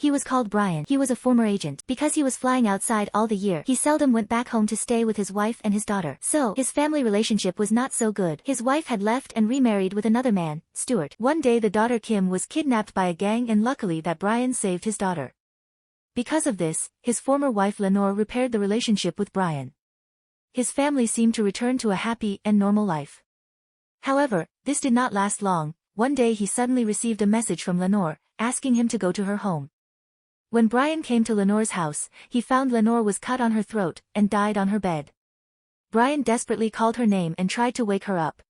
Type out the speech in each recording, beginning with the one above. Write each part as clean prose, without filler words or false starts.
He was called Brian. He was a former agent. Because he was flying outside all the year, he seldom went back home to stay with his wife and his daughter. So, his family relationship was not so good. His wife had left and remarried with another man, Stuart. One day the daughter Kim was kidnapped by a gang, and luckily that Brian saved his daughter. Because of this, his former wife Lenore repaired the relationship with Brian. His family seemed to return to a happy and normal life. However, this did not last long. One day he suddenly received a message from Lenore, asking him to go to her home. When Brian came to Lenore's house, he found Lenore was cut on her throat and died on her bed. Brian desperately called her name and tried to wake her up.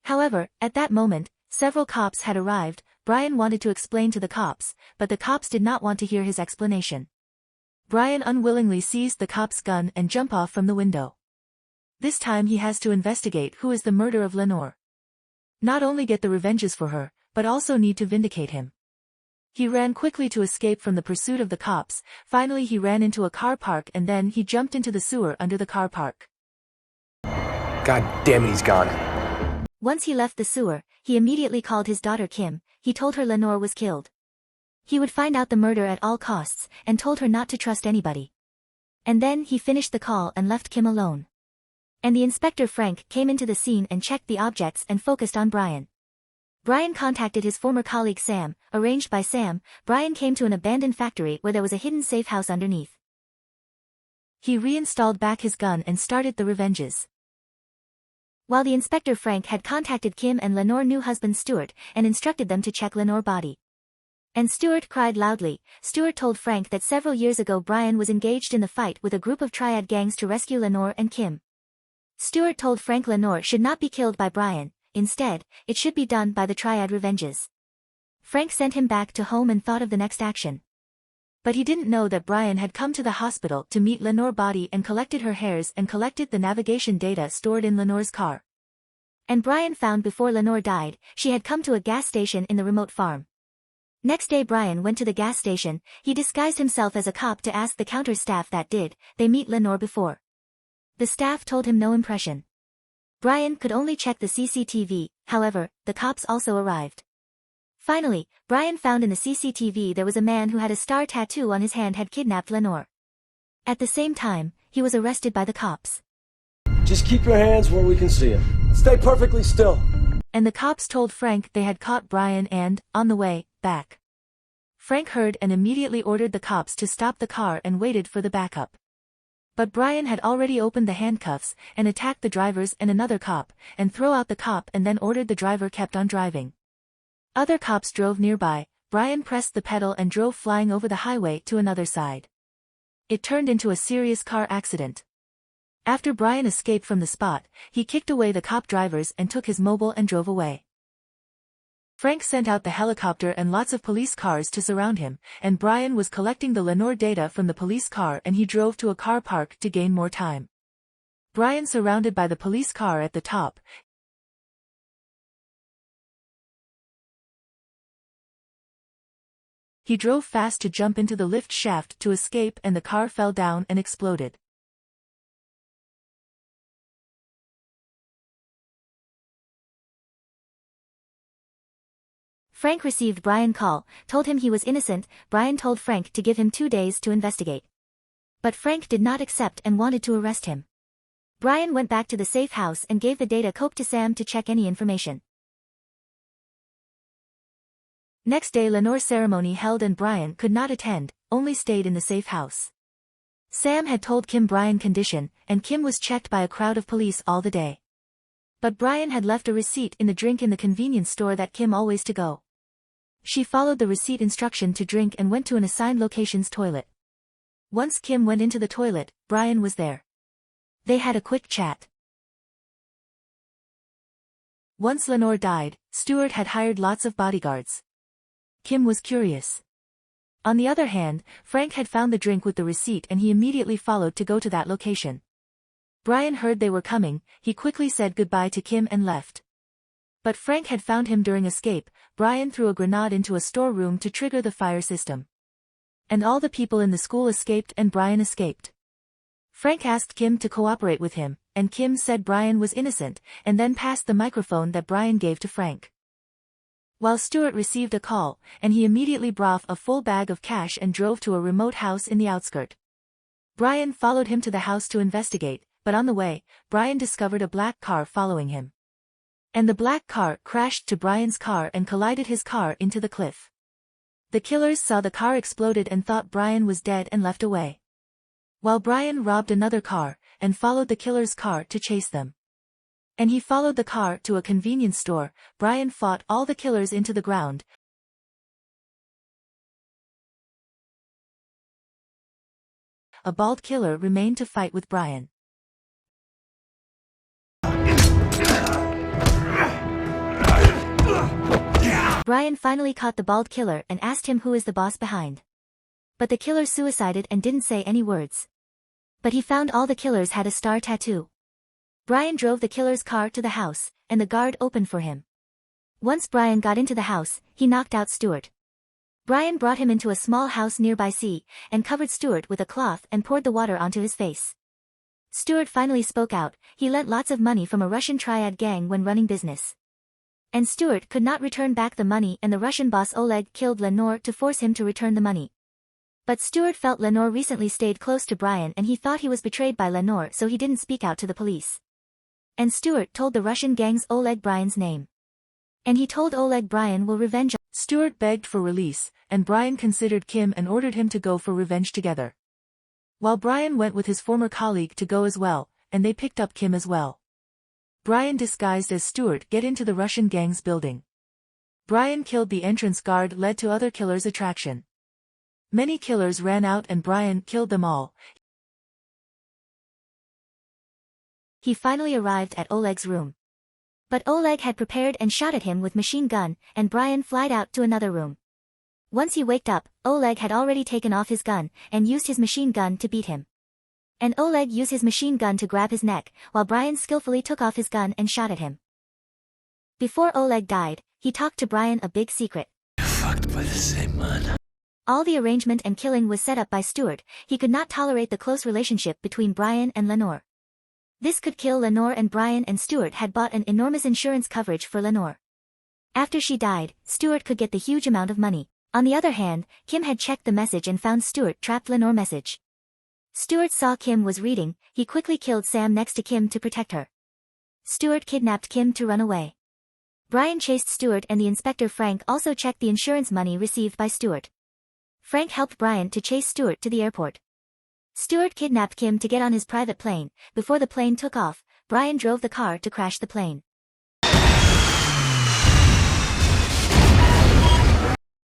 However, at that moment, several cops had arrived. Brian wanted to explain to the cops, but the cops did not want to hear his explanation. Brian unwillingly seized the cop's gun and jumped off from the window. This time he has to investigate who is the murderer of Lenore. Not only get the revenges for her, but also need to vindicate him. He ran quickly to escape from the pursuit of the cops. Finally he ran into a car park and then he jumped into the sewer under the car park. God damn it, he's gone. Once he left the sewer, he immediately called his daughter Kim. He told her Lenore was killed. He would find out the murder at all costs, and told her not to trust anybody. And then he finished the call and left Kim alone. And the Inspector Frank came into the scene and checked the objects and focused on Brian. Brian contacted his former colleague Sam. Arranged by Sam, Brian came to an abandoned factory where there was a hidden safe house underneath. He reinstalled back his gun and started the revenges. While the Inspector Frank had contacted Kim and Lenore's new husband Stuart and instructed them to check Lenore's body. And Stuart cried loudly. Stuart told Frank that several years ago Brian was engaged in the fight with a group of triad gangs to rescue Lenore and Kim. Stuart told Frank Lenore should not be killed by Brian. Instead, it should be done by the triad revenges. Frank sent him back to home and thought of the next action. But he didn't know that Brian had come to the hospital to meet Lenore's body and collected her hairs and collected the navigation data stored in Lenore's car. And Brian found before Lenore died, she had come to a gas station in the remote farm. Next day Brian went to the gas station. He disguised himself as a cop to ask the counter staff that did they meet Lenore before. The staff told him no impression. Brian could only check the CCTV, however, the cops also arrived. Finally, Brian found in the CCTV there was a man who had a star tattoo on his hand had kidnapped Lenore. At the same time, he was arrested by the cops. Just keep your hands where we can see them. Stay perfectly still. And the cops told Frank they had caught Brian and, on the way back. Frank heard and immediately ordered the cops to stop the car and waited for the backup. But Brian had already opened the handcuffs and attacked the drivers and another cop, and threw out the cop and then ordered the driver kept on driving. Other cops drove nearby. Brian pressed the pedal and drove flying over the highway to another side. It turned into a serious car accident. After Brian escaped from the spot, he kicked away the cop drivers and took his mobile and drove away. Frank sent out the helicopter and lots of police cars to surround him, and Brian was collecting the Lenore data from the police car and he drove to a car park to gain more time. Brian surrounded by the police car at the top. He drove fast to jump into the lift shaft to escape and the car fell down and exploded. Frank received Brian's call, told him he was innocent. Brian told Frank to give him 2 days to investigate. But Frank did not accept and wanted to arrest him. Brian went back to the safe house and gave the data cope to Sam to check any information. Next day Lenore's ceremony held and Brian could not attend, only stayed in the safe house. Sam had told Kim Brian's condition, and Kim was checked by a crowd of police all the day. But Brian had left a receipt in the drink in the convenience store that Kim always to go. She followed the receipt instruction to drink and went to an assigned location's toilet. Once Kim went into the toilet, Brian was there. They had a quick chat. Once Lenore died, Stuart had hired lots of bodyguards. Kim was curious. On the other hand, Frank had found the drink with the receipt and he immediately followed to go to that location. Brian heard they were coming. He quickly said goodbye to Kim and left. But Frank had found him during escape. Brian threw a grenade into a storeroom to trigger the fire system. And all the people in the school escaped and Brian escaped. Frank asked Kim to cooperate with him, and Kim said Brian was innocent, and then passed the microphone that Brian gave to Frank. while Stuart received a call, and he immediately brought a full bag of cash and drove to a remote house in the outskirt. Brian followed him to the house to investigate, but on the way, Brian discovered a black car following him. And the black car crashed to Brian's car and collided his car into the cliff. The killers saw the car exploded and thought Brian was dead and left away. While Brian robbed another car, and followed the killer's car to chase them. And he followed the car to a convenience store. Brian fought all the killers into the ground. A bald killer remained to fight with Brian. Brian finally caught the bald killer and asked him who is the boss behind. But the killer suicided and didn't say any words. But he found all the killers had a star tattoo. Brian drove the killer's car to the house, and the guard opened for him. Once Brian got into the house, he knocked out Stuart. Brian brought him into a small house nearby sea, and covered Stuart with a cloth and poured the water onto his face. Stuart finally spoke out. He lent lots of money from a Russian triad gang when running business. And Stuart could not return back the money, and the Russian boss Oleg killed Lenore to force him to return the money. But Stuart felt Lenore recently stayed close to Brian and he thought he was betrayed by Lenore, so he didn't speak out to the police. And Stuart told the Russian gang's Oleg Brian's name. And he told Oleg Brian will revenge. Stuart begged for release, and Brian considered Kim and ordered him to go for revenge together. While Brian went with his former colleague to go as well, and they picked up Kim as well. Brian disguised as Stuart get into the Russian gang's building. Brian killed the entrance guard, led to other killers' attraction. Many killers ran out and Brian killed them all. He finally arrived at Oleg's room. But Oleg had prepared and shot at him with machine gun, and Brian fled out to another room. Once he waked up, Oleg had already taken off his gun, and used his machine gun to beat him. And Oleg used his machine gun to grab his neck, while Brian skillfully took off his gun and shot at him. Before Oleg died, he talked to Brian a big secret. You're fucked by the same man. All the arrangement and killing was set up by Stuart. He could not tolerate the close relationship between Brian and Lenore. This could kill Lenore, and Brian and Stuart had bought an enormous insurance coverage for Lenore. After she died, Stuart could get the huge amount of money. On the other hand, Kim had checked the message and found Stuart trapped Lenore message. Stuart saw Kim was reading. He quickly killed Sam next to Kim to protect her. Stuart kidnapped Kim to run away. Brian chased Stuart, and the inspector Frank also checked the insurance money received by Stuart. Frank helped Brian to chase Stuart to the airport. Stuart kidnapped Kim to get on his private plane. Before the plane took off, Brian drove the car to crash the plane.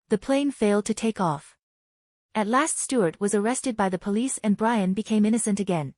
The plane failed to take off. At last Stuart was arrested by the police and Brian became innocent again.